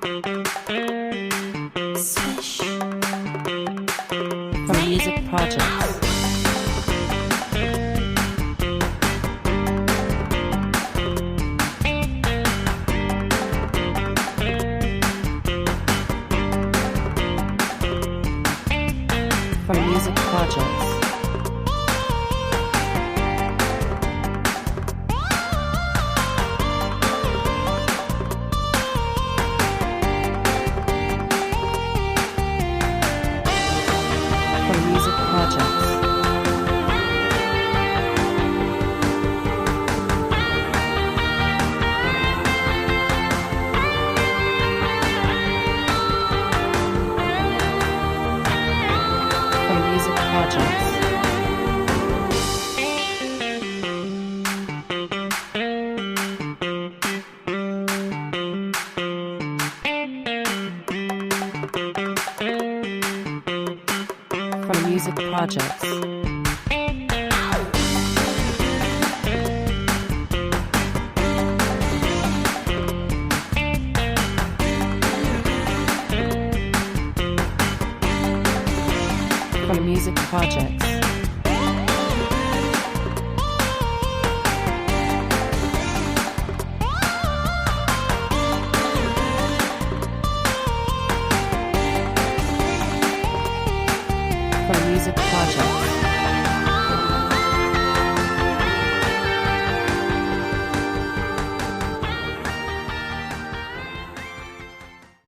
Swish. From music projects. From music projects. From music projects. From music projects. From music projects. From music projects. From music projects.